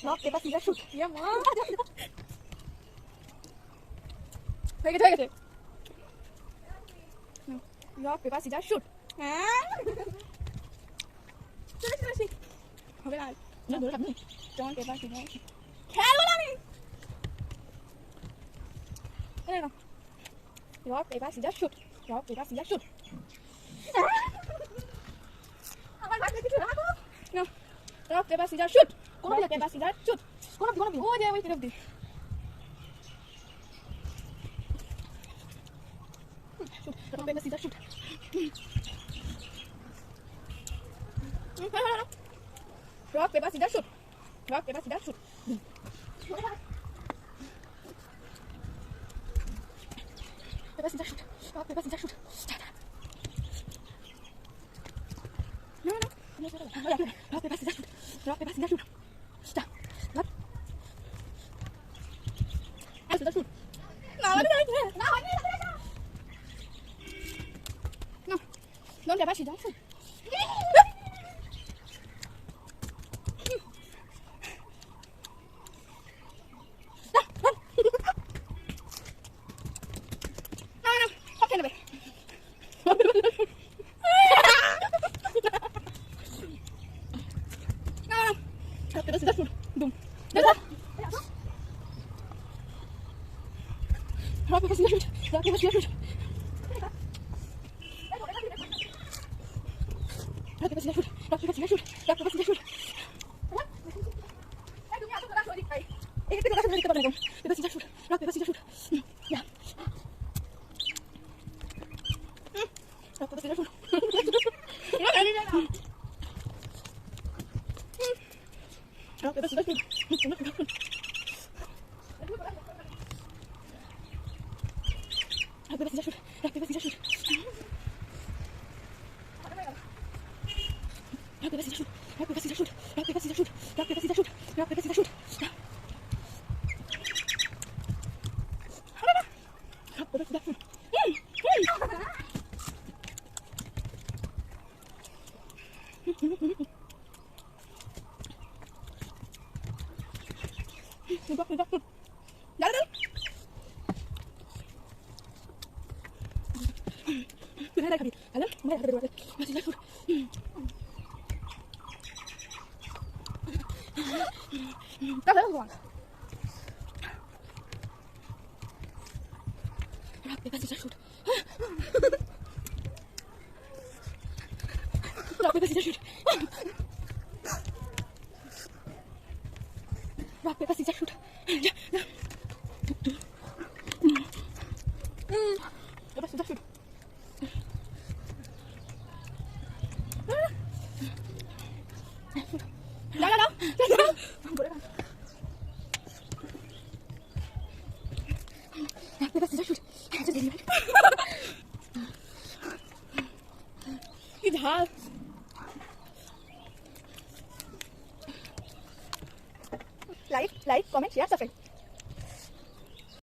rock paper scissors shoot. ইয়া মা হয়ে গেছে রক পেপার সিজার শুট হ্যাঁ চলে হবে না না ধরে আপনি রক পেপার সিজার খেলবো না আমি rock paper scissors shoot rock paper scissors shoot আমার ভাই কিছু রাখো না রক পেপার সিজার শুট কোন রক পেপার সিজার শুট কোন ও যে ওই তরফ দি rock paper scissors shoot rock paper scissors shoot rock paper scissors shoot paper scissors shoot rock paper scissors shoot no rock paper scissors shoot rock paper scissors shoot stop rock scissors shoot না আমি না আমি no don't paper scissors shoot rock paper scissors shoot boom rock paper scissors shoot rock paper scissors shoot rock paper scissors shoot rock paper scissors shoot rock paper scissors shoot তুমি এত কথা sorry ভাই এই একটা কথা শুনতে পারবেন paper scissors shoot rock paper scissors shoot yeah rock paper scissors shoot rock paper scissors shoot rock paper scissors shoot rock paper scissors shoot rock paper scissors shoot rock paper scissors shoot rock paper scissors shoot rock paper scissors shoot rock paper scissors shoot rock paper scissors shoot Kuda kali. Alam, mai ada dua. Masih jauh. Tak ada orang. Rock paper scissors shoot. Rock paper scissors shoot. Rock paper scissors shoot. Paper scissors shoot. No. Rock paper scissors shoot. इधर like comment share subscribe